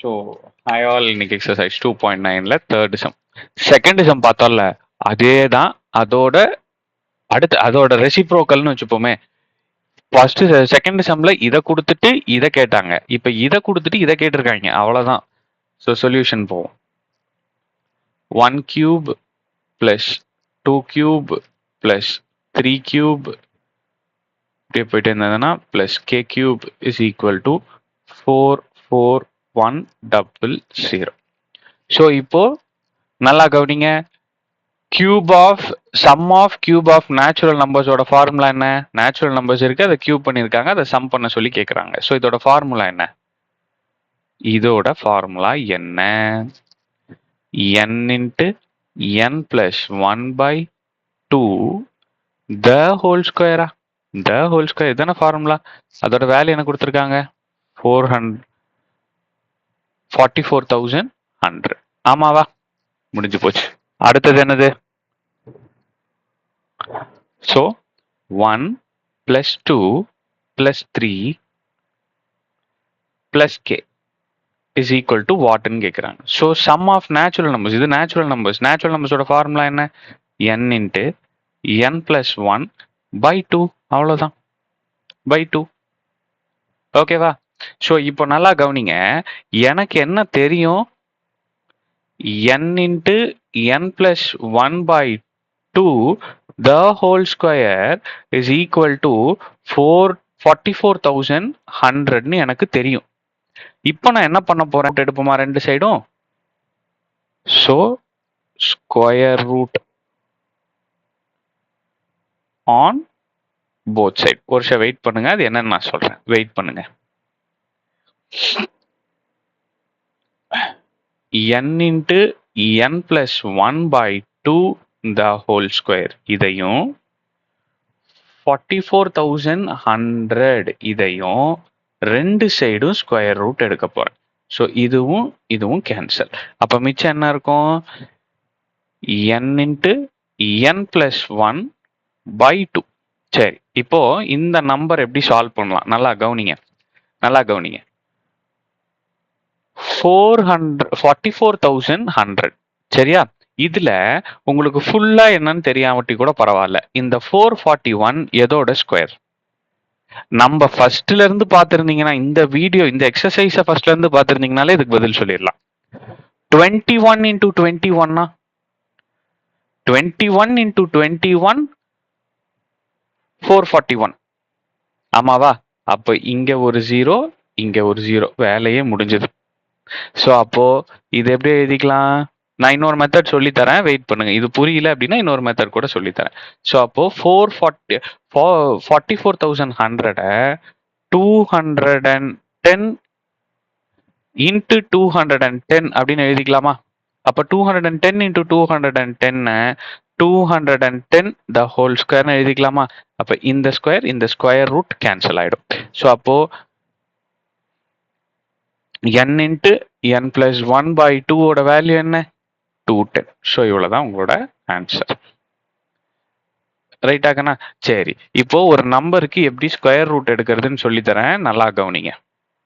So hi all இன்னைக்கு exercise 2.9ல third sum. Second sum பார்த்தோம்ல, அதே தான். அதோட ரெசிப்ரோக்கல்னு வச்சுப்போமே. ஃபர்ஸ்ட் செகண்ட் சம்ல இதை கொடுத்துட்டு இதை கேட்டாங்க, இப்போ இதை கொடுத்துட்டு இதை கேட்டிருக்காங்க, அவ்வளோதான். ஸோ சொல்யூஷன் போவோம். 1 cube plus 2 cube plus 3 cube இப்படியே போயிட்டு இருந்ததுன்னா plus k cube is equal to 44100. So இப்போ நல்லா கவனிங்க. Sum of cube of natural நம்பர்ஸோட ஃபார்முலா என்ன? நேச்சுரல் நம்பர்ஸ் இருக்கு, அதை கியூப் பண்ணியிருக்காங்க, அதை சம் பண்ண சொல்லி கேட்குறாங்க. ஸோ இதோட ஃபார்முலா என்ன? இதோட ஃபார்முலா என்ன? n into n plus 1/2 the whole ஸ்கொயரா? த ஹோல் ஸ்கொயர் தானே ஃபார்முலா. அதோட வேல்யூ என்ன கொடுத்துருக்காங்க? 44,100. ஆமாவா? முடிஞ்சு போச்சு. அடுத்தது என்னது? So 1 plus 2 plus 3 plus k is equal to வாட்னு கேட்குறாங்க. So sum of natural numbers, இது நேச்சுரல் நம்பர்ஸ். நேச்சுரல் நம்பர்ஸோட ஃபார்முலா என்ன? n into n plus 1/2. அவ்வளோதான், பை 2. ஓகேவா? ஸோ இப்போ நல்லா கவனிங்க. எனக்கு என்ன தெரியும்? n into n plus 1/2 the whole square is equal to 44,100 எனக்கு தெரியும். இப்போ நான் என்ன பண்ண போறேன்? எடுப்போமா ரெண்டு சைடும்? So square root on both side. ஒரு நிமிஷம் வெயிட் பண்ணுங்க, அது என்னன்னு நான் சொல்றேன். வெயிட் பண்ணுங்க. n into n plus 1/2 the whole square இதையும் 44,100 இதையும் ரெண்டு சைடும் ஸ்கொயர் ரூட் எடுக்க போறேன். ஸோ இதுவும் இதுவும் கேன்சல். அப்ப மிச்சம் என்ன இருக்கும்? n into n plus 1/2. சரி, இப்போ இந்த நம்பர் எப்படி சால்வ் பண்ணலாம்? நல்லா கவனிங்க, நல்லா கவனிங்க. 44,100 சரியா? இதுல உங்களுக்கு ஃபுல்லா என்னன்னு தெரியாமட்டி கூட பரவாயில்ல. இந்த 441 எதோட ஸ்கொயர்? நம்ம ஃபர்ஸ்ட்ல இருந்து பார்த்திருந்தீங்கன்னா, இந்த வீடியோ இந்த எக்ஸசைஸ ஃபர்ஸ்ட்ல இருந்து பார்த்திருந்தீங்கனாலே இதுக்கு பதில் சொல்லிடலாம். 21 into 21 21 into 21 441. ஆமாவா? அப்ப இங்க ஒரு 0, இங்க ஒரு 0, வேலையே முடிஞ்சது. ஸோ அப்போ இது எப்படி எழுதிக்கலாம்? நான் இன்னொரு மெத்தட் சொல்லி தரேன், வெயிட் பண்ணுங்க. இது புரியல அப்படின்னா இன்னொரு மெத்தட் கூட சொல்லி தரேன். ஸோ அப்போ 44,100 210 into 210 அப்படின்னு எழுதிக்கலாமா? அப்ப 210 into 210 210 the whole square எழுதிக்கலாமா? அப்ப இந்த ஸ்கொயர் ரூட் கேன்சல் ஆயிடும். ஸோ அப்போ n இன்ட்டு n பிளஸ் 1/2 ஓட வேல்யூ என்ன? 210. ஸோ இவ்வளவுதான் உங்களோட ஆன்சர். ரைட்டாக்கண்ணா? சரி, இப்போ ஒரு நம்பருக்கு எப்படி ஸ்கொயர் ரூட் எடுக்கிறதுன்னு சொல்லி தரேன், நல்லா கவனிங்க.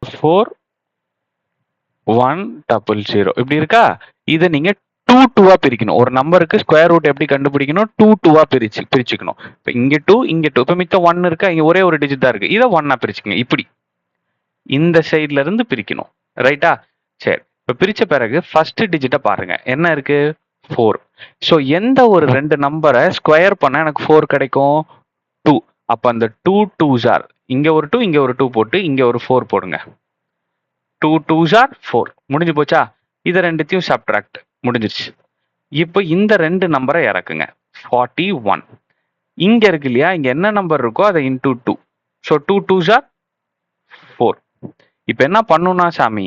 4100 இப்படி இருக்கா? இதை நீங்க 2 பிரிக்கணும். ஒரு நம்பருக்கு ஸ்கொயர் ரூட் எப்படி கண்டுபிடிக்கணும்? 2 பிரிச்சுக்கணும். இப்போ இங்க 2 இங்க 2, இப்போ மித்த 1 இருக்கா? இங்க ஒரே ஒரு டிஜிட் தான் இருக்கு, இதை 1 பிரிச்சுக்கங்க. இப்படி இந்த சைட்ல இருந்து பிரிக்கணும். ரைட்டா? சரி, இப்போ பிரிச்ச பிறகு ஃபர்ஸ்ட் டிஜிட்டை பாருங்க, என்ன இருக்கு? 4. ஸோ எந்த ஒரு ரெண்டு நம்பரை ஸ்கொயர் பண்ண எனக்கு 4 கிடைக்கும்? 2. அப்ப அந்த 2 2s are, இங்க ஒரு 2 இங்க ஒரு 2 போட்டு இங்க ஒரு 4 போடுங்க. 2 2s are 4. முடிஞ்சு போச்சா? இதை ரெண்டுத்தையும் சப்ட்ராக்ட். முடிஞ்சிருச்சு. இப்போ இந்த ரெண்டு நம்பரை இறக்குங்க. 41 இங்க இருக்கு இல்லையா? இங்க என்ன நம்பர் இருக்கோ அதை இன்டூ 2. So 2 2s are 4. இப்போ என்ன பண்ணுனா சாமி,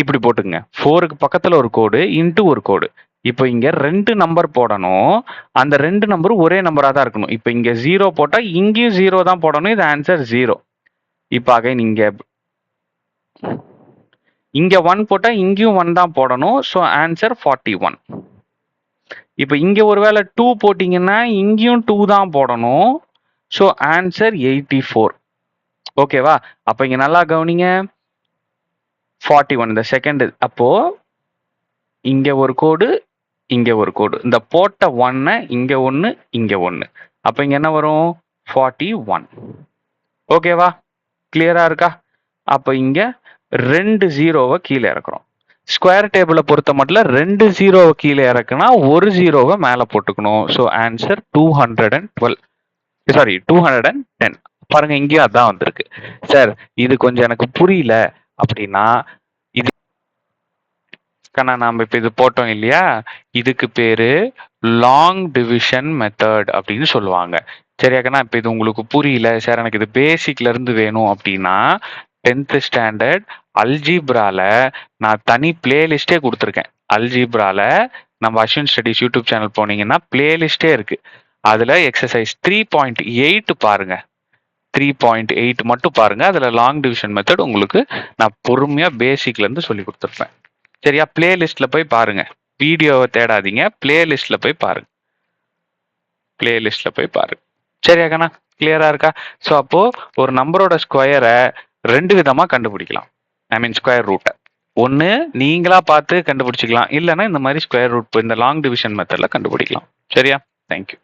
இப்படி போட்டுங்க. 4க்கு பக்கத்துல ஒரு கோடு, இன்ட்டு ஒரு கோடு. இப்போ இங்க ரெண்டு நம்பர் போடணும். அந்த ரெண்டு நம்பரும் ஒரே நம்பரா தான் இருக்கணும். இப்போ இங்க 0 போட்டா இங்கேயும் 0 தான் போடணும். இது ஆன்சர் 0. இப்போ அகைன் இங்க 1 போட்டா இங்கேயும் 1 தான் போடணும். So answer 41. இப்போ இங்க ஒருவேளை 2 போட்டீங்கன்னா இங்கேயும் 2 தான் போடணும். So answer 84. ஓகேவா? அப்ப இங்க நல்லா கவனிங்க. 41 இந்த செகண்ட். அப்போ இங்க ஒரு கோடு, இங்க ஒரு கோடு. இந்த போட்ட 1 இங்க 1 இங்க 1. அப்ப இங்க என்ன வரும்? 41. ஓகேவா? கிளியரா இருக்கா? அப்ப இங்க 2 ஜீரோவை கீழே இறக்குறோம். ஸ்கொயர் டேபிளை பொறுத்த மட்டும் 2 ஜீரோவை கீழே இறக்குனா ஒரு ஜீரோவை மேலே போட்டுக்கணும். So answer 212. சாரி 210. பாருங்க இங்கேயும் அதான் வந்திருக்கு. சார் இது கொஞ்சம் எனக்கு புரியல அப்படின்னா இது நாம இப்ப இது போட்டோம் இல்லையா, இதுக்கு பேரு லாங் டிவிஷன் மெத்தட் அப்படின்னு சொல்லுவாங்க. சரியாக்கண்ணா? இப்ப இது உங்களுக்கு புரியல சார், எனக்கு இது பேசிக்ல இருந்து வேணும் அப்படின்னா 10th ஸ்டாண்டர்ட் அல்ஜீப்ரால நான் தனி பிளேலிஸ்டே கொடுத்துருக்கேன். அல்ஜீப்ரால நம்ம அஸ்வின் ஸ்டடிஸ் யூடியூப் சேனல் போனீங்கன்னா பிளேலிஸ்டே இருக்கு. அதுல எக்ஸசைஸ் 3.8 பாருங்க. 3.8 மட்டும் பாருங்க. அதுல லாங் டிவிஷன் மெத்தட் உங்களுக்கு நான் பொறுமையா பேசிக்ல இருந்து சொல்லி கொடுத்துருப்பேன். சரியா? பிளேலிஸ்ட்ல போய் பாருங்க. வீடியோவை தேடாதீங்க, பிளேலிஸ்ட்ல போய் பாருங்க. பிளேலிஸ்ட்ல போய் பாருங்க. சரியா கண்ணா? கிளியரா இருக்கா? ஸோ அப்போ ஒரு நம்பரோட ஸ்கொயரை 2 விதமா கண்டுபிடிக்கலாம். ஐ மீன் ஸ்கொயர் ரூட்டை. ஒன்று நீங்களா பார்த்து கண்டுபிடிச்சிக்கலாம், இல்லைன்னா இந்த மாதிரி ஸ்கொயர் ரூட் இந்த லாங் டிவிஷன் மெத்தட்ல கண்டுபிடிக்கலாம். சரியா? தேங்க்யூ.